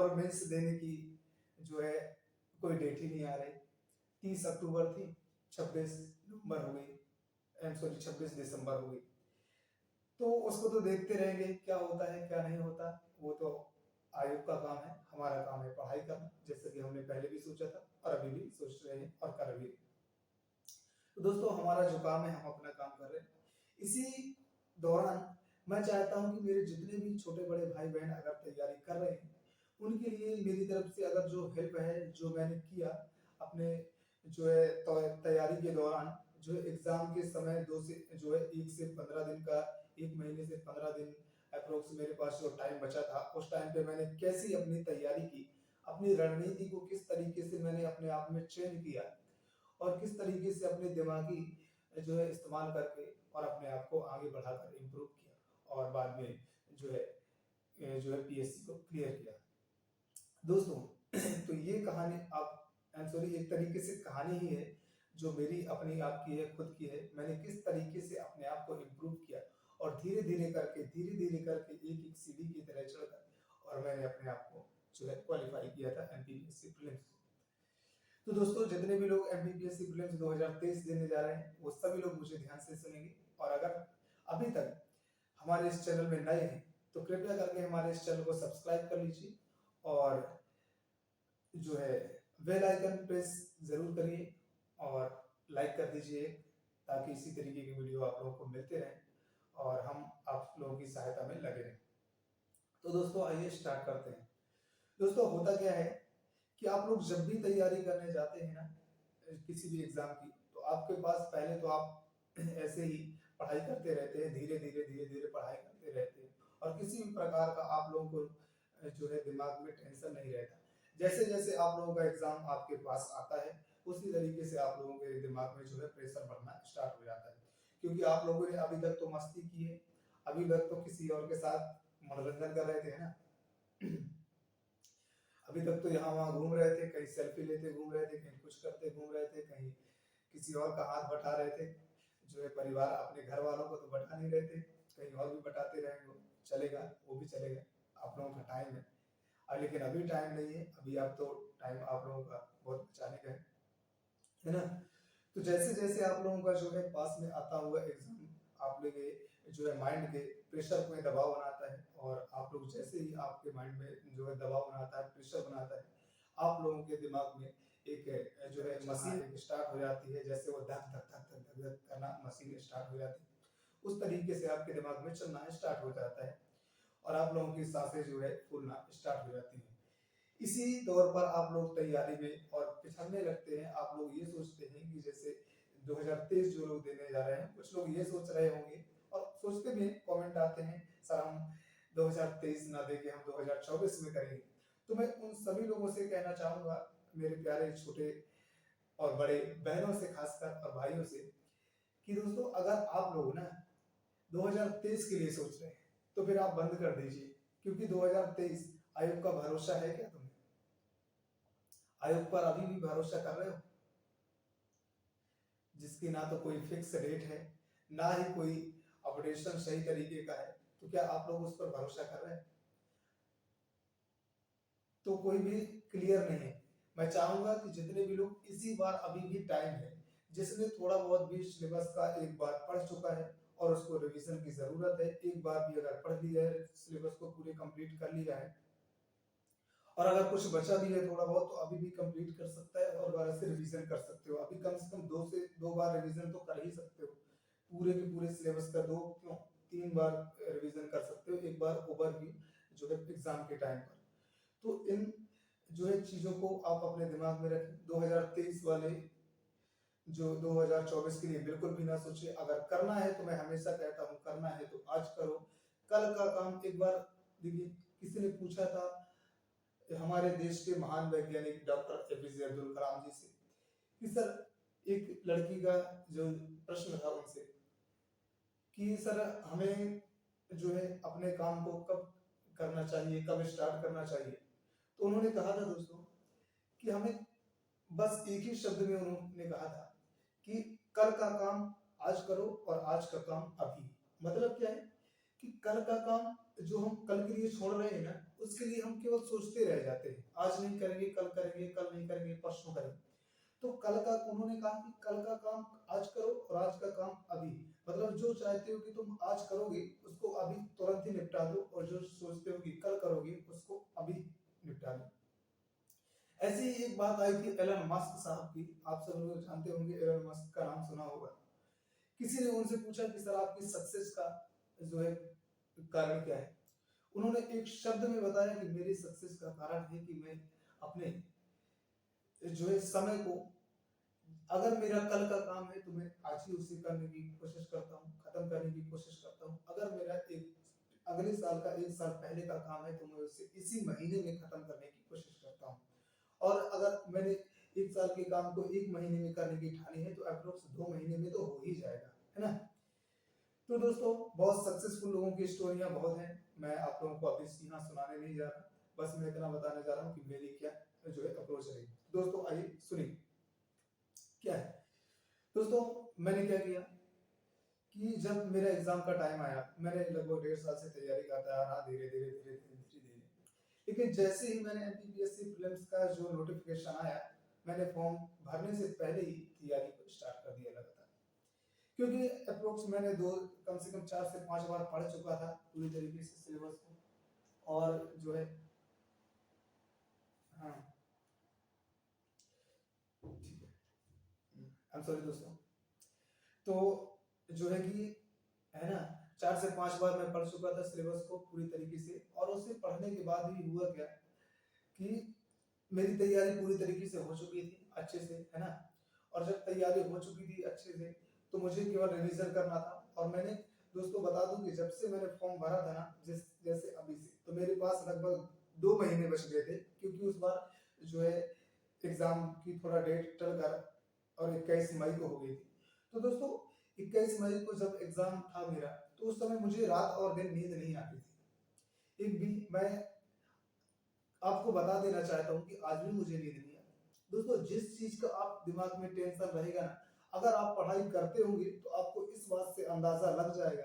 और मेंस देने की जो है कोई डेट ही नहीं आ रही। 30 अक्टूबर थी, 26 नवंबर हो गई, सॉरी 26 दिसंबर हो गई। तो उसको तो देखते रहेंगे क्या होता है क्या नहीं होता, वो तो आयोग का काम है, हमारा काम है पढ़ाई करना, जैसे कि हमने पहले भी सोचा था और अभी भी सोच रहे हैं और कर भी रहे हैं। तो दोस्तों हमारा जो काम है हम अपना काम कर रहे हैं। इसी दौरान मैं चाहता हूं कि मेरे जितने भी छोटे बड़े भाई बहन अगर तैयारी कर रहे हैं उनके लिए मेरी तरफ से अगर जो हेल्प है जो मैंने किया अपने जो है तैयारी के दौरान, जो एग्जाम के समय दो से जो है 1 से 15 दिन का, 1 महीने से 15 दिन अप्रोक्स मेरे पास जो टाइम बचा था, उस टाइम पे मैंने कैसी अपनी तैयारी की, अपनी रणनीति को किस तरीके से मैंने अपने आप में चेंज किया और किस तरीके से अपने दिमागी जो है इस्तेमाल करके और अपने आप को आगे बढ़ाकर इम्प्रूव किया और बाद में जो है पीएससी को क्लियर किया। दोस्तों तो ये कहानी आप सॉरी एक तरीके से कहानी ही है जो मेरी अपनी आपकी है, खुद की है। मैंने किस तरीके से अपने आप को इम्प्रूव किया और धीरे धीरे करके एक एक सीढ़ी की तरह चढ़कर और मैंने अपने आप को जो है क्वालिफाई किया था एमपीपीएससी प्रीलिम्स। तो दोस्तों जितने भी लोग एमपीपीएससी प्रीलिम्स 2023 देने जा रहे हैं वो सभी लोग मुझे ध्यान से सुनेंगे और अगर अभी तक हमारे इस चैनल में नए हैं तो कृपया करके हमारे इस चैनल को सब्सक्राइब कर लीजिए और जो है बेल आइकन प्रेस जरूर करिए और लाइक कर दीजिए ताकि इसी तरीके की वीडियो आप लोगों को मिलते रहें और हम आप लोगों की सहायता में लगे रहें। तो दोस्तों आइए स्टार्ट करते हैं। दोस्तों होता क्या है कि आप लोग जब भी तैयारी करने जाते हैं ना किसी भी एग्जाम की, तो आपके पास पहले तो आप ऐसे ही पढ़ाई करते रहते हैं, धीरे धीरे पढ़ाई करते रहते हैं और किसी भी प्रकार का आप लोगों को जो है दिमाग में टेंशन नहीं रहता। जैसे जैसे आप लोगों का एग्जाम आपके पास आता है उसी तरीके से आप लोगों के दिमाग में जो है प्रेशर बढ़ना स्टार्ट हो जाता है, क्योंकि आप लोगों ने अभी तक तो मस्ती की है, अभी तक तो किसी और के साथ मनोरंजन कर रहे थे ना अभी तक तो यहाँ वहाँ घूम रहे थे, कहीं सेल्फी लेते घूम रहे थे, कहीं कुछ करते घूम रहे थे, कहीं किसी और का हाथ बटा रहे थे। जो है परिवार अपने घर वालों को तो बटा नहीं रहे थे, कहीं और भी बटाते रहेंगे, चलेगा वो भी चलेगा, आप लोगों का टाइम है। लेकिन अभी टाइम नहीं है, अभी आप तो टाइम आप लोगों का बहुत बचाने का है ना। तो जैसे जैसे आप लोगों का जो है पास में आता हुआ एग्जाम आप लोग जो है माइंड के प्रेशर को दबाव बनाता है और आप लोग जैसे ही आपके माइंड में जो है दबाव बनाता है, प्रेशर बनाता है, आप लोगों के दिमाग में एक जो है मशीन स्टार्ट हो जाती है, जैसे वो धक धक धक धक धक धक करना मशीन स्टार्ट हो जाती है, उस तरीके से आपके दिमाग में चलना स्टार्ट हो जाता है और आप लोगों की सांसें जो है फूलना स्टार्ट हो जाती है। इसी तौर पर आप लोग तैयारी में और पिछड़ने लगते हैं। आप लोग ये सोचते हैं कि जैसे 2023 जो लोग देने जा रहे हैं, कुछ लोग ये सोच रहे होंगे और सोचते भी कमेंट आते हैं सर हम 2023 ना देके हम 2024 में करेंगे। तो मैं उन सभी लोगों से कहना चाहूंगा, मेरे प्यारे छोटे और बड़े बहनों से खासकर और भाइयों से, कि दोस्तों अगर आप लोग ना 2023 के लिए सोच रहे हैं तो फिर आप बंद कर दीजिए, क्योंकि 2023 आयोग का भरोसा है क्या? तुम्हें आयोग पर अभी भी भरोसा कर रहे हो, जिसकी ना तो कोई फिक्स रेट है ना ही कोई अपडेशन सही तरीके का है, तो क्या आप लोग उस पर भरोसा कर रहे हैं? तो कोई भी क्लियर नहीं है। मैं चाहूंगा कि जितने भी लोग इसी बार अभी भी टाइम है, जिसने थोड़ा बहुत भी सिलेबस का एक बार पढ़ चुका है और उसको रिवीजन की जरूरत है, एक बार भी अगर पढ़ लिया है, सिलेबस को पूरे कंप्लीट कर लिया है और अगर कुछ बचा भी है थोड़ा बहुत तो अभी भी कंप्लीट कर सकता है और दोबारा से रिवीजन कर सकते हो। अभी कम से कम 2 बार रिवीजन तो कर ही सकते हो, पूरे के पूरे सिलेबस का 2 क्यों 3 बार रिवीजन कर सकते हो, एक बार ओवरव्यू जो है एग्जाम के टाइम पर। तो इन जो है चीजों को आप अपने दिमाग में रखें। 2023 वाले जो 2024 के लिए बिल्कुल भी ना सोचे। अगर करना है तो मैं हमेशा कहता हूँ करना है तो आज करो, कल का काम एक बार देखिए। किसी ने पूछा था हमारे देश के महान वैज्ञानिक डॉक्टर एपीजे अब्दुल कलाम जी से कि सर एक लड़की का जो प्रश्न था उनसे कि सर हमें जो है अपने काम को कब करना चाहिए, कब स्टार्ट करना चाहिए। तो उन्होंने कहा था दोस्तों कि हमें बस एक ही शब्द में उन्होंने कहा था कि कल का काम आज करो और आज का काम अभी। मतलब क्या है कि कल का काम जो हम कल के लिए छोड़ रहे हैं ना, उसके लिए हम केवल सोचते रह जाते हैं, आज नहीं करेंगे, कल करेंगे, कल नहीं करेंगे, परसों करेंगे। तो कल का उन्होंने कहा कि कल का काम आज करो और आज का काम अभी, मतलब जो चाहते हो कि तुम आज करोगे उसको अभी तुरंत ही निपटा दो, और जो सोचते हो कि कल करोगे उसको अभी निपटा दो। ऐसी ही एक बात आई थी एलन मस्क साहब की, आप सब लोग जानते होंगे, एलन मस्क का नाम सुना होगा। किसी ने उनसे पूछा कि सर आपकी सक्सेस का जो है कारण क्या है। उन्होंने एक शब्द में बताया कि मेरी सक्सेस का कारण है कि मैं अपने जो है समय को, अगर मेरा कल का काम है तो मैं आज ही उसे करने की कोशिश करता हूँ, खत्म करने की कोशिश करता हूँ। अगर मेरा एक अगले साल का 1 साल पहले का काम है तो मैं उसे इसी महीने में खत्म करने की कोशिश करता हूँ। और अगर मैंने 1 साल के काम को 1 महीने में करने की ठानी है तो अप्रोक्स 2 महीने में तो हो ही जाएगा, है ना। तो दोस्तों, बहुत सक्सेसफुल लोगों की स्टोरियां बहुत हैं, मैं आप लोगों को अभी यहाँ सुनाने नहीं जा रहा, बस मैं इतना बताने जा रहा हूँ कि मेरी क्या जो है अप्रोच रही। दोस्तों आइए सुनिए क्या है। दोस्तों, मैंने क्या किया कि जब मेरा एग्जाम का टाइम आया, मैंने लगभग 1.5 साल से तैयारी करता रहा, धीरे धीरे धीरे धीरे धीरे धीरे, लेकिन जैसे ही मैंने एमपीपीएससी प्रीलिम्स का जो नोटिफिकेशन आया, मैंने फॉर्म भरने से पहले ही तैयारी को स्टार्ट कर दिया लगातार, क्योंकि अप्रोक्स मैंने कम से कम 4 से 5 बार पढ़ चुका था पूरी तरीके से सिलेबस को, और जो है हाँ ठीक है, आई एम सॉरी दोस्तों। तो जो है कि है ना, 4 से 5 बार मैं पढ़ चुका था सिलेबस को पूरी तरीके से, और उसे पढ़ने के बाद भी हुआ क्या कि मेरी तैयारी पूरी तरीके से हो चुकी थी अच्छे से, है ना। और जब तैयारी हो चुकी थी अच्छे से तो मुझे केवल रिवीजन करना था। और मैंने दोस्तों बता दूं कि जब से मैंने फॉर्म भरा था ना, जैसे अभी से, तो मेरे पास लगभग 2 महीने बच गए थे, क्योंकि उस बार जो है एग्जाम की थोड़ा डेट टल कर और 21 मई को हो गई थी। तो दोस्तों 21 मई को जब एग्जाम था मेरा, तो उस समय मुझे रात और दिन नींद नहीं आती थी एक भी। मैं आपको बता देना चाहता हूँ कि आज भी मुझे नींद नहीं आती। दोस्तों, जिस चीज का आप दिमाग में टेंशन रहेगा ना, अगर आप पढ़ाई करते होंगे तो आपको इस बात से अंदाजा लग जाएगा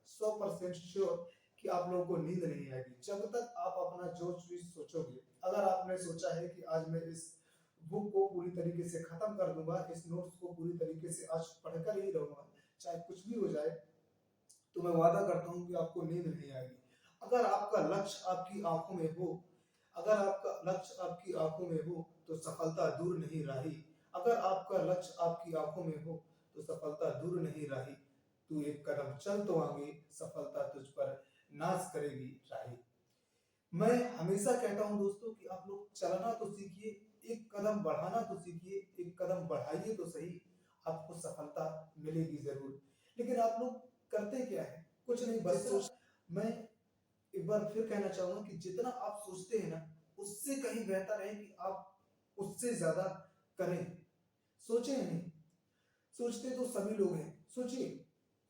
100% श्योर कि आप लोगों को नींद नहीं आएगी जब तक आप अपना जो चीज सोचोगे। अगर आपने सोचा है कि आज मैं इस बुक को पूरी तरीके से खत्म कर दूंगा, इस नोट्स को पूरी तरीके से आज पढ़कर ही रहूंगा चाहे कुछ भी हो जाए, तो मैं वादा करता हूँ कि आपको नींद नहीं आएगी। अगर आपका लक्ष्य आपकी आंखों में हो, अगर आपका लक्ष्य आपकी आंखों में हो तो सफलता दूर नहीं रही। अगर आपका लक्ष्य आपकी आंखों में हो तो सफलता दूर नहीं रही। तू एक कदम चल तो आगे, सफलता तुझ पर नाज करेगी राही। मैं हमेशा कहता हूं दोस्तों कि आप लोग चलना तो सीखिए, एक कदम बढ़ाना तो सीखिए, एक कदम बढ़ाइए तो सही, आपको सफलता मिलेगी जरूर। लेकिन आप लोग करते क्या है, कुछ नहीं, बस सोच। मैं एक बार फिर कहना चाहूंगा कि जितना आप सोचते हैं ना, उससे कहीं बेहतर है कि आप उससे ज्यादा करें। सोचे नहीं, सोचते तो सभी लोग हैं, सोचिए।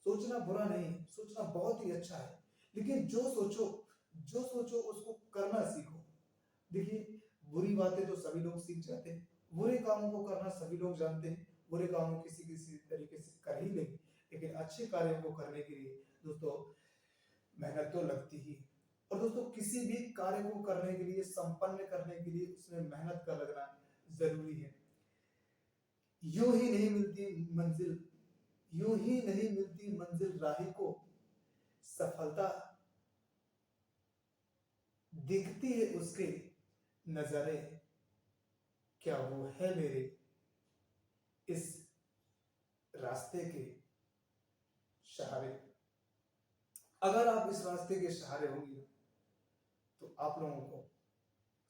सोचना बुरा नहीं है, सोचना बहुत ही अच्छा है, लेकिन जो सोचो उसको करना सीखो। देखिए, बुरी बातें तो सभी लोग सीख जाते हैं, बुरे कामों को करना सभी लोग जानते हैं, बुरे कामों किसी किसी तरीके से कर ही लेंगे, लेकिन अच्छे कार्यों को करने के लिए दोस्तों मेहनत तो लगती ही। और दोस्तों, किसी भी कार्य को करने के लिए, संपन्न करने के लिए उसमें मेहनत का लगना जरूरी है। यूं ही नहीं मिलती मंजिल, यूं ही नहीं मिलती मंजिल राही को, सफलता दिखती है उसके नजरे, क्या वो है मेरे इस रास्ते के सहारे। अगर आप इस रास्ते के सहारे होंगे तो आप लोगों को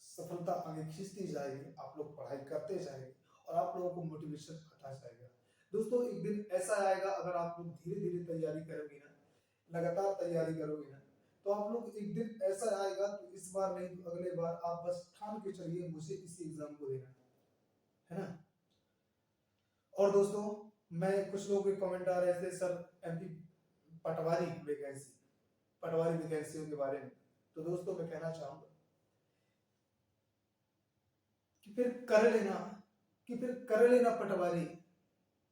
सफलता आगे खींचती जाएगी, आप लोग पढ़ाई करते जाएंगे और आप लोगों को मोटिवेशन आता जाएगा। दोस्तों, एक दिन ऐसा आएगा, अगर आप लोग धीरे धीरे तैयारी करोगे ना, लगातार तैयारी करोगे ना, तो आप लोग एक दिन ऐसा आएगा कि इस बार नहीं तो अगले बार आप बस ठान के चलिए मुझे इसी एग्जाम को देना है ना। और दोस्तों, मैं कुछ लोगों के कमेंट आ रहे थे सर एमपी पटवारी वैकेंसी, पटवारी वैकेंसियों के बारे में। तो दोस्तों, मैं कहना चाहूंगा कि फिर कर लेना, कि फिर कर लेना पटवारी,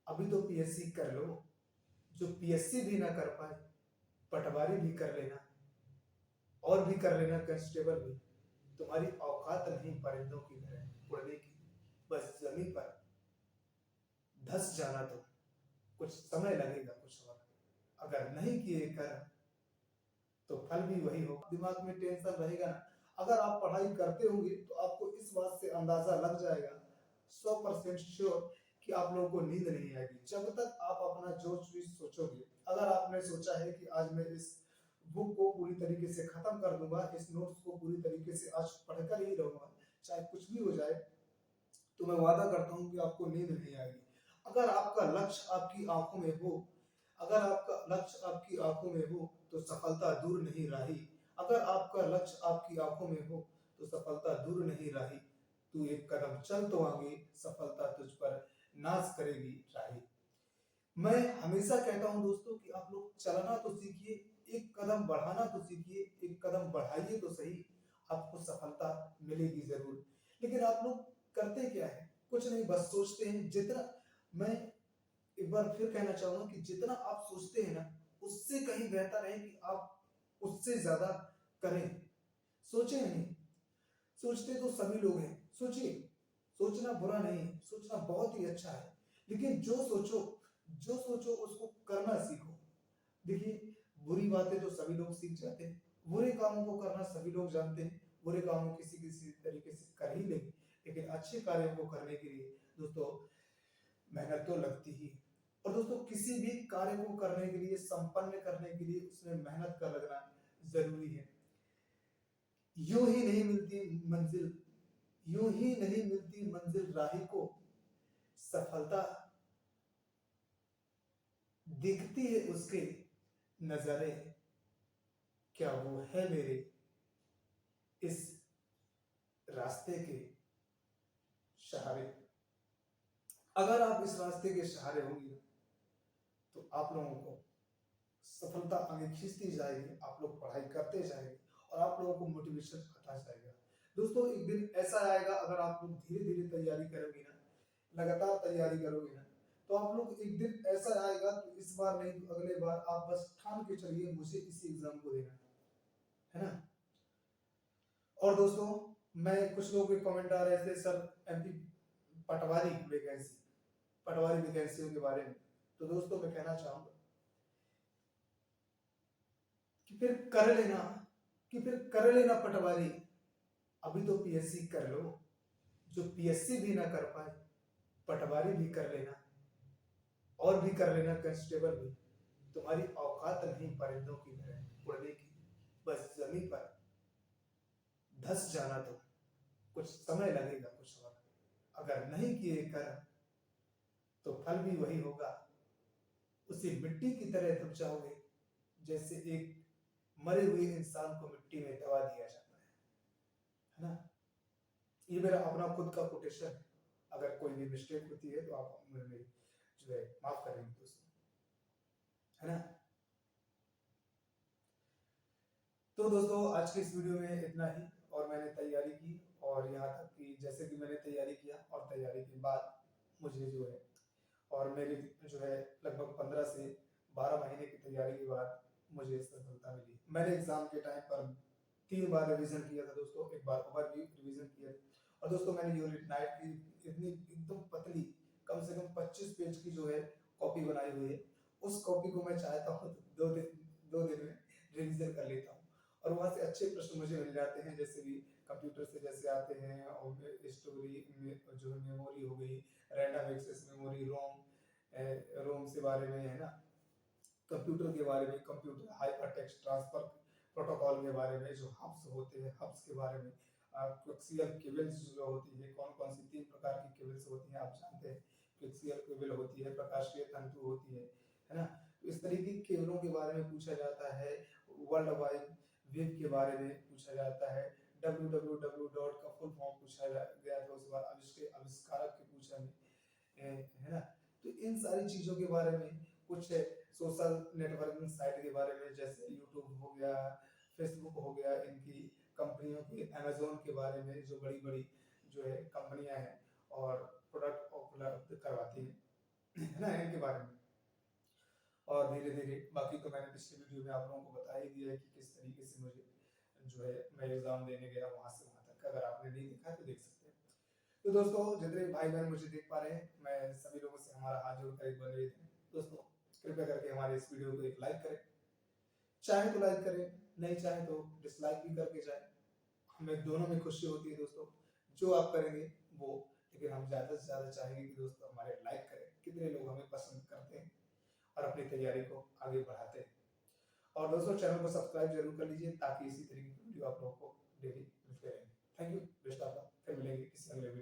अभी तो पीएससी कर लो। जो पीएससी भी ना कर पाए पटवारी भी कर लेना और भी कर लेना कांस्टेबल भी, तुम्हारी औकात नहीं परिंदों की तरह उड़ने की, बस जमीन पर धस जाना। तो कुछ समय लगेगा कुछ और, अगर नहीं किए कर तो फल भी वही होगा। दिमाग में टेंशन रहेगा ना, अगर आप पढ़ाई करते होंगे तो आपको इस बात से अंदाजा लग जाएगा 100% श्योर कि आप लोगों को नींद नहीं आएगी जब तक आप अपना जो चीज सोचोगे। अगर आपने सोचा है कि आज मैं इस बुक को पूरी तरीके से खत्म कर दूंगा, इस नोट्स को पूरी तरीके से आज पढ़कर ही रहूंगा, चाहे कुछ भी हो जाए, तो मैं वादा करता हूँ कि आपको नींद नहीं आएगी। अगर आपका लक्ष्य आपकी आंखों में हो, अगर आपका लक्ष्य आपकी आंखों में हो तो सफलता दूर नहीं रही। अगर आपका लक्ष्य आपकी आंखों में हो तो सफलता दूर नहीं रही। तू एक कदम चल तो आगे, सफलता तुझ पर नाज करेगी राही। मैं हमेशा कहता हूं दोस्तों कि आप लोग चलना तो सीखिए, एक कदम बढ़ाना तो सीखिए, एक कदम बढ़ाइए तो सही, आपको सफलता मिलेगी जरूर। लेकिन आप लोग करते क्या है? कुछ नहीं, बस सोचते हैं। जितना, मैं एक बार फिर कहना चाहूंगा कि जितना आप सोचते हैं ना, उससे कहीं बेहतर है कि आप उससे ज्यादा करें। सोचे नहीं, सोचते तो सभी लोग हैं, सोचिए। सोचना बुरा नहीं है, सोचना बहुत ही अच्छा है, लेकिन जो सोचो उसको करना सीखो। देखिए, बुरी बातें तो सभी लोग सीख जाते हैं, बुरे कामों को करना सभी लोग जानते हैं, बुरे कामों किसी किसी तरीके से कर ही लेंगे, लेकिन अच्छे कार्यों को करने के लिए दोस्तों मेहनत तो लगती ही है। और दोस्तों, किसी भी कार्य को करने के लिए, संपन्न करने के लिए उसमें मेहनत का लगना जरूरी है। यूं ही नहीं मिलती मंजिल, यूं ही नहीं मिलती मंजिल राही को, सफलता दिखती है उसके नजारे, क्या वो है मेरे इस रास्ते के सहारे। अगर आप इस रास्ते के सहारे होंगे तो आप लोगों को सफलता आगे खींचती जाएगी, आप लोग पढ़ाई करते जाएंगे और आप लोगों को मोटिवेशन आता जाएगा। दोस्तों, एक दिन ऐसा आएगा, अगर आप लोग धीरे धीरे तैयारी करोगे ना, लगातार तैयारी करोगे ना, तो आप लोग एक दिन ऐसा आएगा कि इस बार नहीं तो अगले बार आप बस ठान के चलिए मुझे इसी एग्जाम को देना है ना। और दोस्तों, मैं कुछ लोगों के कमेंट आ रहे थे, सर एमपी पटवारी वैकेंसी, पटवारी वैकेंसियों के बारे में, तो दोस्तों मैं कहना चाहूंगा कि फिर कर लेना, कि फिर कर लेना पटवारी। अभी तो पीएससी कर लो, जो पीएससी भी ना कर पाए पटवारी भी कर लेना और भी कर लेना कांस्टेबल भी। तुम्हारी औकात नहीं परिंदों की तरह उड़ने की, बस जमीन पर धस जाना। तो कुछ समय लगेगा कुछ और, अगर नहीं किए कर तो फल भी वही होगा। उसी मिट्टी की तरह तुम चाहोगे जैसे एक मरे हुए इंसान को मिट्टी में दबा दिया जाता है ना। ये मेरा अपना खुद का कोटेशन है, अगर कोई भी मिस्टेक होती है तो आप मेरे जो है माफ करेंगे दोस्तों, है ना। तो दोस्तों, आज के इस वीडियो में इतना ही। और मैंने तैयारी की, और यहाँ तक कि जैसे कि मैंने तैयारी किया और तैयारी के बाद मुझे जो है, और मेरी जो है लगभग 15 से 12 महीने की तैयारी के बाद मुझे सफलता मिली। मैंने एग्जाम के टाइम पर 3 बार रिवीजन किया था दोस्तों, एक बार ओवर भी रिवीजन किया। और दोस्तों, मैंने यूनिट 9 की इतनी एकदम पतली, कम से कम 25 पेज की जो है कॉपी बनाई हुई है। उस कॉपी को मैं चाहता हूँ तो 2 दिन में रिवीजन कर लेता हूँ, और वहां से अच्छे प्रश्न मुझे मिल जाते हैं, जैसे भी कंप्यूटर से जैसे आते हैं, और स्टोरी में जो है मेमोरी हो गई, रैंडम एक्सेस मेमोरी, रोम से बारे में, है ना, कंप्यूटर के बारे में, computer hyper text transfer protocol के बारे में, जो हब्स होते हैं हब्स के बारे में, कोएक्सियल केबल्स जो होती है, कौन कौन सी 3 प्रकार की केबल्स होती हैं आप जानते हैं। कोएक्सियल केबल होती है, प्रकाशीय तंतु होती है ना। तो इस तरीके की केबलों के बारे में पूछा जाता है। वर्ल्ड वाइड वेब के बारे में पूछा जाता है। www डॉट का फुल फॉर्म पूछा गया था उस बार, अब इसके आविष्कारक के पूछा है ना। तो इन सारी चीजों के बारे में, कुछ सोशल नेटवर्किंग साइट के बारे में, जैसे यूट्यूब हो गया, फेसबुक हो गया, इनकी कंपनियों की, अमेजोन के बारे में, जो बड़ी बड़ी जो है कंपनियां हैं और प्रोडक्ट उपलब्ध करवाती है ना, इनके बारे में। और धीरे-धीरे बाकी तो मैंने पिछली वीडियो में आप लोगों को बता ही दिया है कि किस तरीके से मुझे जो है मैं एग्ज़ाम देने गया वहाँ से वहाँ तक। अगर आपने नहीं देखा है तो देख सकते हैं। तो दोस्तों जितने भी भाई-बहन मुझे देख पा रहे हैं, मैं सभी लोगों से हमारा हाथ जोड़कर एक बन निवेदन है। दोस्तों कृपया करके हमारे इस वीडियो को एक लाइक करें। चाहे तो लाइक करें, नहीं चाहे तो डिसलाइक भी करके जाएँ। हमें दोनों में खुशी होती है दोस्तों। जो आप करेंगे वो, लेकिन हम ज़्यादा से ज़्यादा चाहेंगे कि दोस्तों हमारे लाइक करें। कितने लोग हमें पसंद करते हैं और अपनी तैयारी को आगे बढ़ाते हैं। और दोस्तों चैनल को सब्सक्राइब जरूर कर लीजिए ताकि इसी तरीके की वीडियो आप लोगों को डेली मिलते रहें। Thank you, best of luck. फिर मिलेंगे किसी अगले वीडियो